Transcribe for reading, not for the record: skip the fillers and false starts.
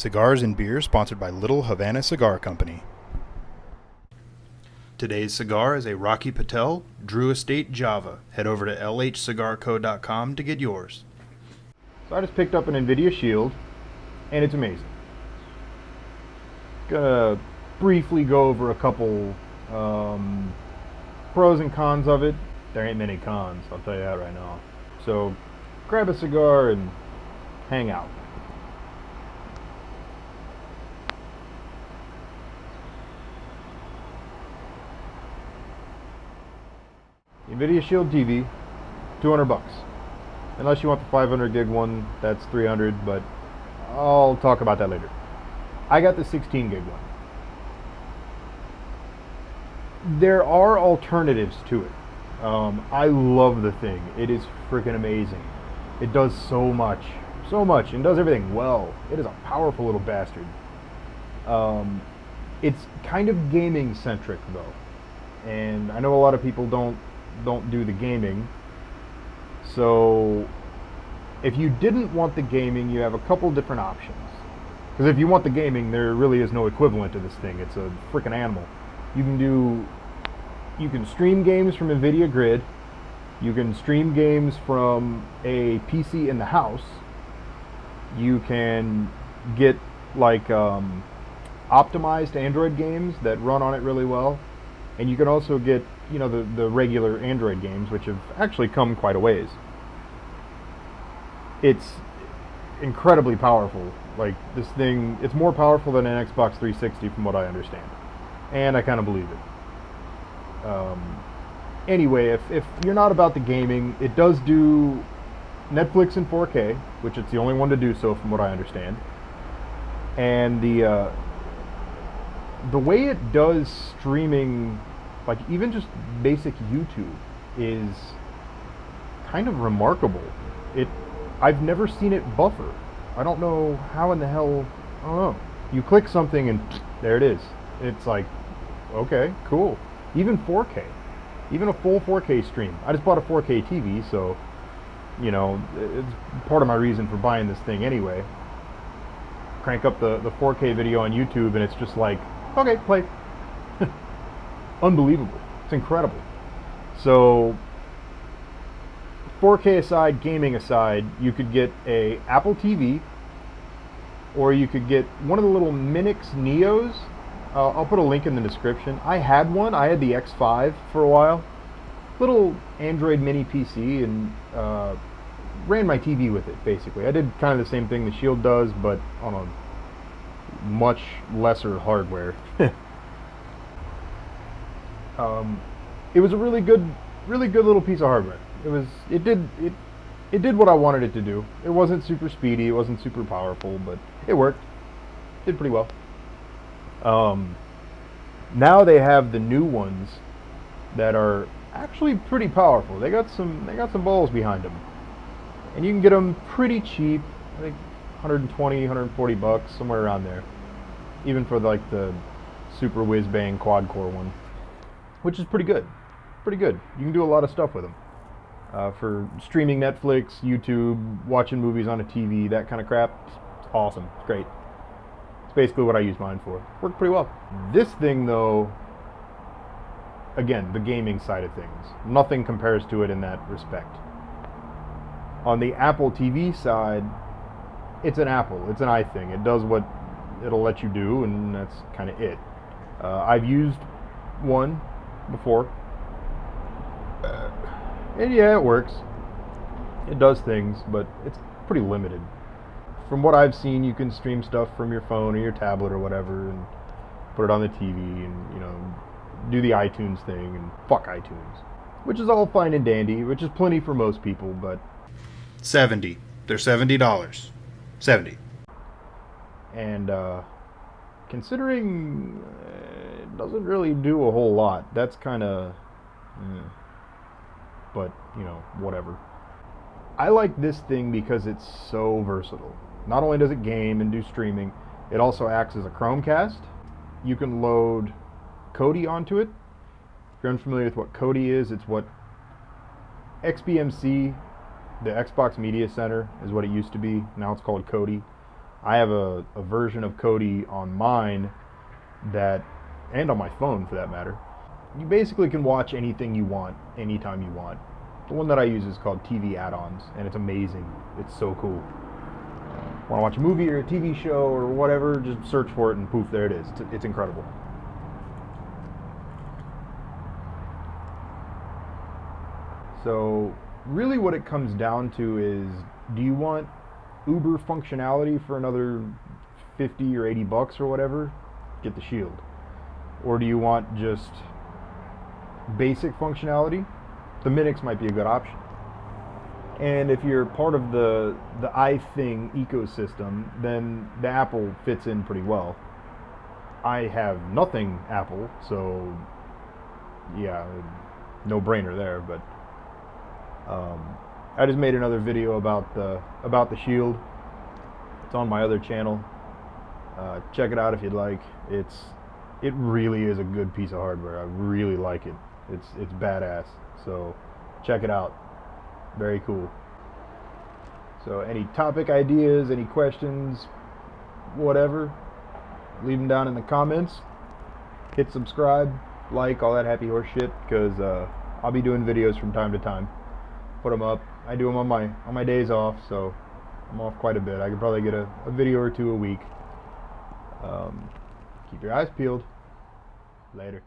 Cigars and Beer, sponsored by Little Havana Cigar Company. Today's cigar is a Rocky Patel Drew Estate Java. Head over to lhcigarco.com to get yours. So I just picked up an NVidia Shield, and it's amazing. Gonna briefly go over a couple pros and cons of it. There ain't many cons, I'll tell you that right now. So grab a cigar and hang out. NVidia Shield TV, $200. Unless you want the 500 gig one, that's $300, but I'll talk about that later. I got the 16 gig one. There are alternatives to it. I love the thing. It is freaking amazing. It does so much, and does everything well. It is a powerful little bastard. It's kind of gaming centric though, and I know a lot of people don't do the gaming. So if you didn't want the gaming, you have a couple different options. Because if you want the gaming, there really is no equivalent to this thing. It's a freaking animal. You can stream games from NVIDIA Grid. You can stream games from a PC in the house. You can get like optimized Android games that run on it really well. And you can also get, you know, the regular Android games, which have actually come quite a ways. It's incredibly powerful. Like, this thing, it's more powerful than an Xbox 360 from what I understand. And I kind of believe it. Anyway, if you're not about the gaming, it does do Netflix in 4K, which it's the only one to do so from what I understand. And the way it does streaming, like even just basic YouTube, is kind of remarkable. I've never seen it buffer. I don't know how in the hell, I don't know. You click something and there it is. It's like, okay, cool. Even 4K, even a full 4K stream. I just bought a 4K TV, so, you know, it's part of my reason for buying this thing anyway. Crank up the 4K video on YouTube and it's just like, okay, play. Unbelievable. It's incredible. So 4K aside, gaming aside, you could get a Apple TV, or you could get one of the little Minix Neos. I'll put a link in the description. I had one. I had the X5 for a while. Little Android mini PC, and ran my TV with it, basically. I did kind of the same thing the Shield does, but on a much lesser hardware. It was a really good little piece of hardware. It did what I wanted it to do. It wasn't super speedy, it wasn't super powerful, but it worked. Did pretty well. Now they have the new ones that are actually pretty powerful. They got some balls behind them, and you can get them pretty cheap. I think 120, 140 bucks, somewhere around there. Even for like the super whiz bang quad core one, which is pretty good. Pretty good. You can do a lot of stuff with them. For streaming Netflix, YouTube, watching movies on a TV, that kind of crap. It's awesome. It's great. It's basically what I use mine for. Worked pretty well. This thing, though, again, the gaming side of things, nothing compares to it in that respect. On the Apple TV side, it's an Apple. It's an iThing. It does what it'll let you do, and that's kind of it. I've used one before. And yeah, it works. It does things, but it's pretty limited. From what I've seen, you can stream stuff from your phone or your tablet or whatever and put it on the TV and, you know, do the iTunes thing, and fuck iTunes. Which is all fine and dandy, which is plenty for most people, but... $70. They're $70. 70. And, considering it doesn't really do a whole lot, that's kind of... But, you know, whatever. I like this thing because it's so versatile. Not only does it game and do streaming, it also acts as a Chromecast. You can load Kodi onto it. If you're unfamiliar with what Kodi is, it's what XBMC, the Xbox Media Center, is what it used to be. Now it's called Kodi. I have a version of Kodi on mine that, and on my phone for that matter. You basically can watch anything you want, anytime you want. The one that I use is called TV Add-ons, and it's amazing. It's so cool. Want to watch a movie or a TV show or whatever, just search for it and poof, there it is. It's incredible. So really what it comes down to is, do you want uber functionality for another 50 or 80 bucks or whatever? Get the Shield. Or do you want just basic functionality? The Minix might be a good option. And if you're part of the iThing ecosystem, then the Apple fits in pretty well. I have nothing Apple, so yeah, no brainer there. But I just made another video about the Shield. It's on my other channel. Check it out if you'd like. It really is a good piece of hardware. I really like it. It's badass. So check it out. Very cool. So any topic ideas, any questions, whatever, leave them down in the comments. Hit subscribe, like, all that happy horse shit, because I'll be doing videos from time to time. Put them up. I do them on my days off, so I'm off quite a bit. I could probably get a video or two a week. Keep your eyes peeled. Later.